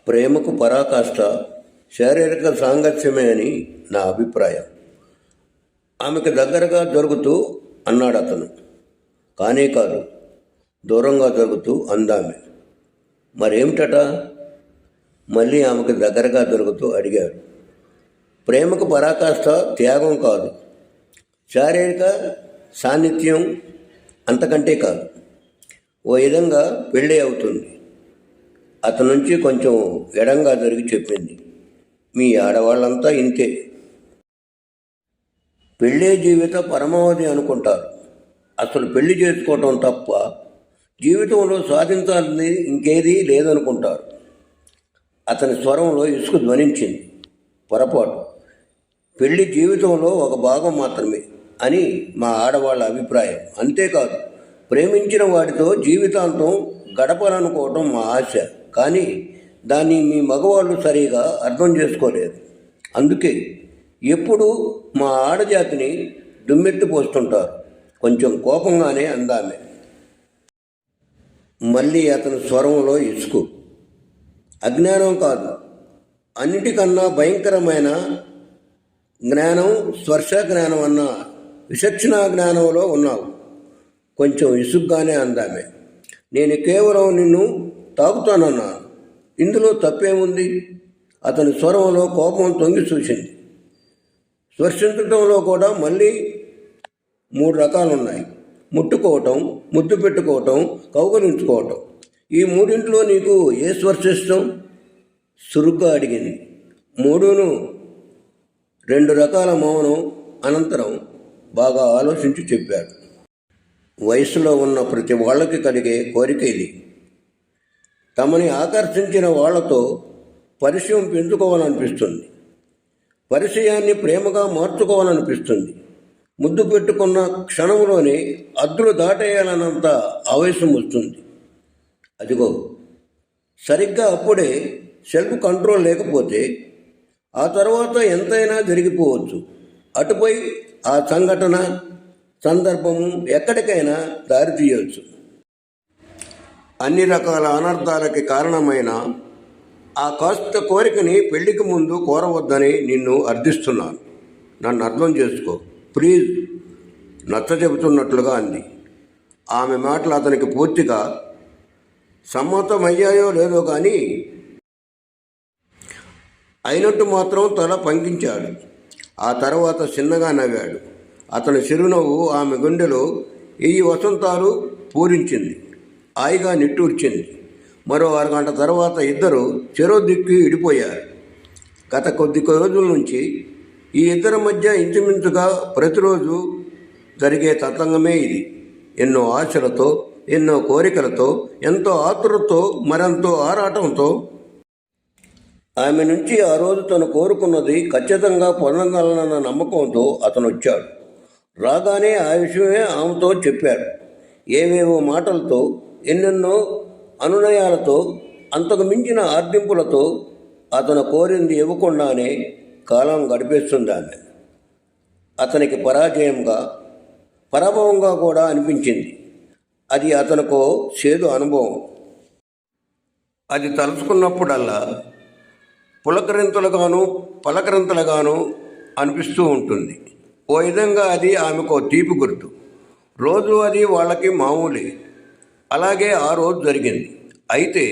ప్రేమకు పరాకాష్ట శారీరక సాంగత్యమే అని నా అభిప్రాయం. ఆమెకు దగ్గరగా జరుగుతూ అన్నాడు అతను. కానే కాదు, దూరంగా జరుగుతూ అందామె. మరేమిటట? మళ్ళీ ఆమెకు దగ్గరగా జరుగుతూ అడిగాడు. ప్రేమకు పరాకాష్ట త్యాగం కాదు, శారీరక సాన్నిధ్యం అంతకంటే కాదు. ఓ విధంగా పెళ్ళి అవుతుంది. అతని నుంచి కొంచెం ఎడంగా జరిగి చెప్పింది. మీ ఆడవాళ్ళంతా ఇంతే. పెళ్ళే జీవిత పరమావధి అనుకుంటారు. అసలు పెళ్లి చేసుకోవటం తప్ప జీవితంలో సాధించాలని ఇంకేదీ లేదనుకుంటారు. అతని స్వరంలో ఇసుకు ధ్వనించింది. పొరపాటు. పెళ్లి జీవితంలో ఒక భాగం మాత్రమే అని మా ఆడవాళ్ళ అభిప్రాయం. అంతేకాదు, ప్రేమించిన వాడితో జీవితాంతం గడపాలనుకోవటం మా ఆశ. కానీ దాన్ని మీ మగవాళ్ళు సరిగా అర్థం చేసుకోలేదు. అందుకే ఎప్పుడూ మా ఆడజాతిని దుమ్మెత్తిపోస్తుంటారు. కొంచెం కోపంగానే అందామె. మళ్ళీ అతని స్వరంలో ఇసుకు. అజ్ఞానం కాదు, అన్నిటికన్నా భయంకరమైన జ్ఞానం స్పర్శ జ్ఞానం అన్న విచక్షణ జ్ఞానంలో ఉన్నావు. కొంచెం ఇసుగ్గానే అందామె. నేను కేవలం నిన్ను తాకుతానన్నాను. ఇందులో తప్పేముంది? అతని స్వరంలో కోపం తొంగి చూసింది. స్పర్శించడంలో కూడా మళ్ళీ 3 రకాలున్నాయి. ముట్టుకోవటం, ముద్దు పెట్టుకోవటం, కౌగలించుకోవటం. ఈ మూడింట్లో నీకు ఏ స్పర్శ ఇష్టం? సురుగ్గా అడిగింది. 3ను 2 రకాల మౌనం అనంతరం బాగా ఆలోచించి చెప్పాడు. వయసులో ఉన్న ప్రతి వాళ్ళకి కలిగే కోరిక ఇది. తమని ఆకర్షించిన వాళ్లతో పరిచయం పెంచుకోవాలనిపిస్తుంది. పరిచయాన్ని ప్రేమగా మార్చుకోవాలనిపిస్తుంది. ముద్దు పెట్టుకున్న క్షణంలోనే అద్దులు దాటేయాలన్నంత ఆవేశం వస్తుంది. అదిగో, సరిగ్గా అప్పుడే సెల్ఫ్ కంట్రోల్ లేకపోతే ఆ తర్వాత ఎంతైనా జరిగిపోవచ్చు. అటుపై ఆ సంఘటన, సందర్భము ఎక్కడికైనా దారి తీయవచ్చు. అన్ని రకాల అనర్థాలకి కారణమైన ఆ కాస్త కోరికని పెళ్లికి ముందు కోరవద్దని నిన్ను అర్థిస్తున్నాను. నన్ను అర్థం చేసుకో ప్లీజ్, నచ్చ చెబుతున్నట్లుగా అంది. ఆమె మాటలు అతనికి పూర్తిగా సమ్మతమయ్యాయో లేదో కానీ అయినట్టు మాత్రం తల పంకించాడు. ఆ తర్వాత చిన్నగా నవ్వాడు. అతని చిరునవ్వు ఆమె గుండెలో 1000 వసంతాలు పూరించింది. హాయిగా నిట్టూర్చింది. మరో అరగంట తర్వాత ఇద్దరు చెరో దిక్కు విడిపోయారు. గత కొద్ది రోజుల నుంచి ఈ ఇద్దరి మధ్య ఇంచుమించుగా ప్రతిరోజు జరిగే తతంగమే ఇది. ఎన్నో ఆశలతో, ఎన్నో కోరికలతో, ఎంతో ఆతురతో, మరెంతో ఆరాటంతో. ఆమె నుంచి ఆ రోజు తను కోరుకున్నది ఖచ్చితంగా పొందగలనన్న నమ్మకంతో అతను వచ్చాడు. రాగానే ఆ విషయమే ఆమెతో చెప్పాడు. ఏవేవో మాటలతో, ఎన్నెన్నో అనునయాలతో, అంతకు మించిన ఆర్దింపులతో అతను కోరింది ఇవ్వకుండానే కాలం గడిపేస్తుంది ఆమె. అతనికి పరాభవంగా కూడా అనిపించింది. అది అతనికో చేదు అనుభవం. అది తలుచుకున్నప్పుడల్లా పలకరింతలుగాను అనిపిస్తూ ఉంటుంది. ఓ విధంగా అది ఆమెకు తీపి గుర్తు. రోజు అది వాళ్ళకి మామూలే. అలాగే ఆ రోజు జరిగింది. అయితే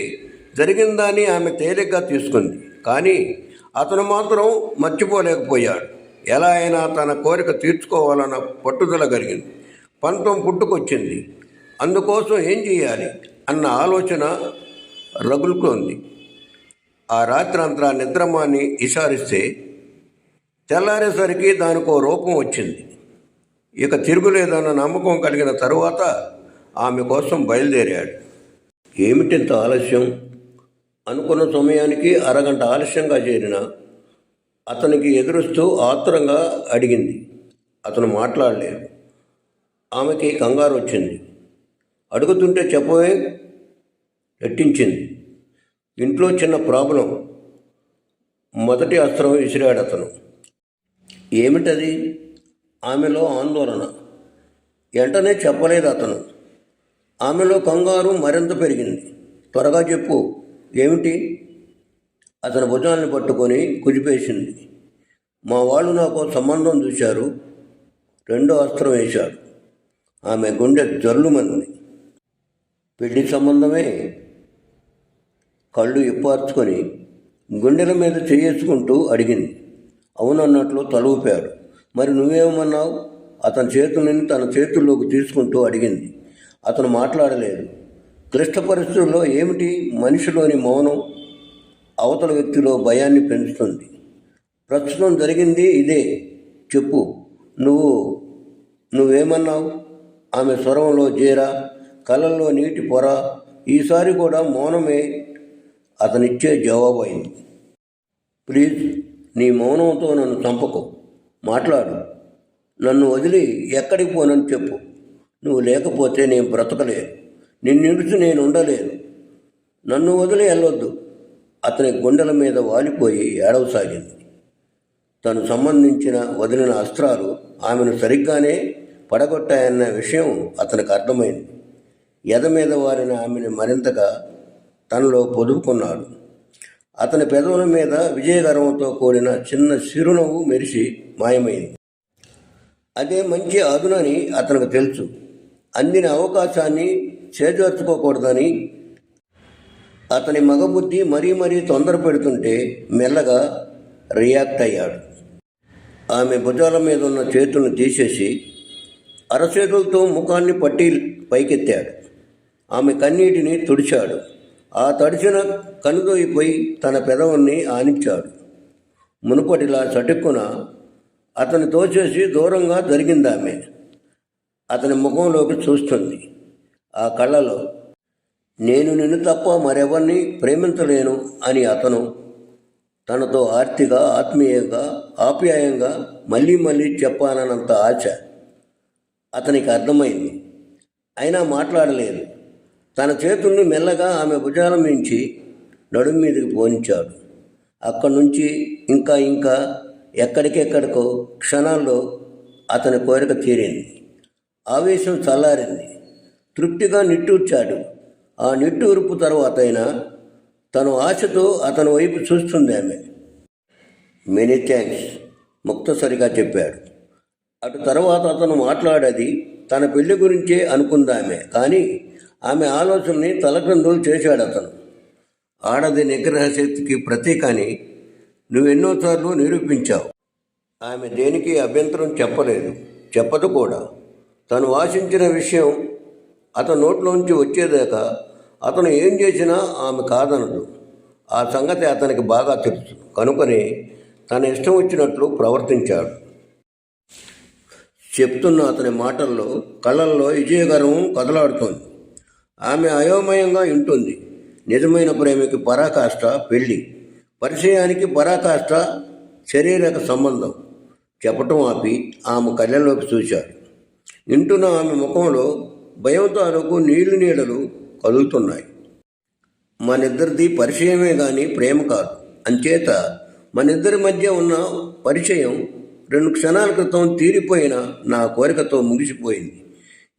జరిగిన దాన్ని ఆమె తేలిగ్గా తీసుకుంది. కానీ అతను మాత్రం మర్చిపోలేకపోయాడు. ఎలా అయినా తన కోరిక తీర్చుకోవాలన్న పట్టుదల కలిగింది. పంతం పుట్టుకొచ్చింది. అందుకోసం ఏం చేయాలి అన్న ఆలోచన రగులుకుంది. ఆ రాత్రంతా నిద్రమాన్ని ఇషారిస్తే తెల్లారేసరికి దానికో రూపం వచ్చింది. ఇక తిరుగులేదన్న నమ్మకం కలిగిన తరువాత ఆమె కోసం బయలుదేరాడు. ఏమిటింత ఆలస్యం? అనుకున్న సమయానికి అరగంట ఆలస్యంగా చేరిన అతనికి ఎదురుస్తూ ఆతురంగా అడిగింది. అతను మాట్లాడలేదు. ఆమెకి కంగారు వచ్చింది. అడుగుతుంటే చెప్పవే ఎట్టించింది. ఇంట్లో చిన్న ప్రాబ్లం. మొదటి అస్త్రం విసిరాడు అతను. ఏమిటది? ఆమెలో ఆందోళన. వెంటనే చెప్పలేదు అతను. ఆమెలో కంగారు మరింత పెరిగింది. త్వరగా చెప్పు, ఏమిటి? అతని భుజాన్ని పట్టుకొని కుదిపేసింది. మా వాళ్ళు నాకు సంబంధం చూశారు. రెండో అస్త్రం వేశాడు. ఆమె గుండె జల్లుమంది. పెళ్లి సంబంధమే. కళ్ళు ఇప్పార్చుకొని గుండెల మీద చేసుకుంటూ అడిగింది. అవునన్నట్లు తల ఊపాడు. మరి నువ్వేమన్నావు? అతని చేతులని తన చేతుల్లోకి తీసుకుంటూ అడిగింది. అతను మాట్లాడలేదు. క్లిష్ట పరిస్థితుల్లో ఏమిటి మనిషిలోని మౌనం అవతల వ్యక్తిలో భయాన్ని పెంచుతుంది. ప్రస్తుతం జరిగింది ఇదే. చెప్పు, నువ్వేమన్నావు? ఆమె స్వరంలో జీర, కళ్ళల్లో నీటి పొర. ఈసారి కూడా మౌనమే అతనిచ్చే జవాబు అయింది. ప్లీజ్, నీ మౌనంతో నన్ను చంపకు. మాట్లాడు. నన్ను వదిలి ఎక్కడికి పోనని చెప్పు. నువ్వు లేకపోతే నేను బ్రతకలేను. నిన్నిడిచి నేను ఉండలేను. నన్ను వదిలి వెళ్ళొద్దు. అతని గుండెల మీద వాలిపోయి ఏడవసాగింది. తను సంబంధించిన వదిలిన అస్త్రాలు ఆమెను సరిగ్గానే పడగొట్టాయన్న విషయం అతనికి అర్థమైంది. ఎద మీద వారిన ఆమెను మరింతగా తనలో పొదుపుకున్నాడు. అతని పెదవుల మీద విజయగర్వంతో కూడిన చిన్న చిరునవ్వు మెరిసి మాయమైంది. అదే మంచి అదునని అతనికి తెలుసు. అందిన అవకాశాన్ని చేజార్చుకోకూడదని అతని మగబుద్ధి మరీ తొందర పెడుతుంటే మెల్లగా రియాక్ట్ అయ్యాడు. ఆమె భుజాల మీద ఉన్న చేతులను తీసేసి అరచేతులతో ముఖాన్ని పట్టి పైకెత్తాడు. ఆమె కన్నీటిని తుడిచాడు. ఆ తడిచిన కనుదోయిపోయి తన పెదవుల్ని ఆనించాడు. మునుపటిలా చటుక్కున అతని తోచేసి దూరంగా జరిగిందామె. అతని ముఖంలోకి చూస్తుంది. ఆ కళ్ళలో నేను నిన్ను తప్ప మరెవరిని ప్రేమించలేను అని అతను తనతో ఆర్తిగా ఆత్మీయంగా ఆప్యాయంగా మళ్ళీ చెప్పాలన్నంత ఆశ అతనికి అర్థమైంది. అయినా మాట్లాడలేదు. తన చేతుల్ని మెల్లగా ఆమె భుజాల మించి నడుం మీదకి పోనించాడు. అక్కడి నుంచి ఇంకా ఎక్కడికెక్కడికో క్షణాల్లో అతని కోరిక తీరింది. ఆవేశం చల్లారింది. తృప్తిగా నిట్టూర్చాడు. ఆ నిట్టూర్పు తర్వాత అయినా తను ఆశతో అతని వైపు చూస్తుంది ఆమె. మెనీ థ్యాంక్స్, ముక్తసరిగా చెప్పాడు. అటు తర్వాత అతను మాట్లాడేది తన పెళ్లి గురించే అనుకుందామె. కానీ ఆమె ఆలోచనని తలక్రిందులు చేశాడు అతను. ఆడది నిగ్రహ శక్తికి ప్రతీకని నువ్వెన్నోసార్లు నిరూపించావు. ఆమె దేనికి అభ్యంతరం చెప్పలేదు, చెప్పదు కూడా. తను ఆశించిన విషయం అతని నోట్లోంచి వచ్చేదాకా అతను ఏం చేసినా ఆమె కాదనదు. ఆ సంగతి అతనికి బాగా తెలుసు. కనుకనే తన ఇష్టం వచ్చినట్లు ప్రవర్తించాడు. చెప్తున్న అతని మాటల్లో కళ్ళల్లో విజయగర్వం కదలాడుతోంది. ఆమె అయోమయంగా వింటుంది. నిజమైన ప్రేమకి పరాకాష్ట పెళ్ళి, పరిచయానికి పరాకాష్ట శరీరక సంబంధం. చెప్పటం ఆపి ఆమె కళ్ళల్లోకి చూశాడు. వింటున్న ఆమె ముఖంలో భయంతో అరకు నీడలు కదులుతున్నాయి. మనిద్దరిది పరిచయమే కానీ ప్రేమ కాదు. అంచేత మనిద్దరి మధ్య ఉన్న పరిచయం 2 క్షణాల క్రితం తీరిపోయిన నా కోరికతో ముగిసిపోయింది.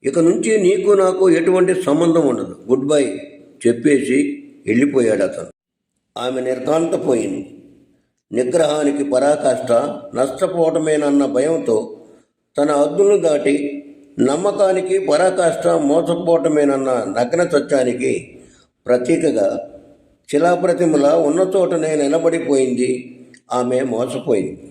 ఇక నుంచి నీకు నాకు ఎటువంటి సంబంధం ఉండదు. గుడ్ బై చెప్పేసి వెళ్ళిపోయాడు అతను. ఆమె నిర్ఘాంతపోయింది. నిగ్రహానికి పరాకాష్ట నష్టపోవటమేనన్న భయంతో తన హద్దులను దాటి నమ్మకానికి పరాకాష్ట మోసపోవటమేనన్న నగ్న సత్యానికి ప్రతీకగా శిలాప్రతిమలా ఉన్న చోటనే నిలబడిపోయింది. ఆమె మోసపోయింది.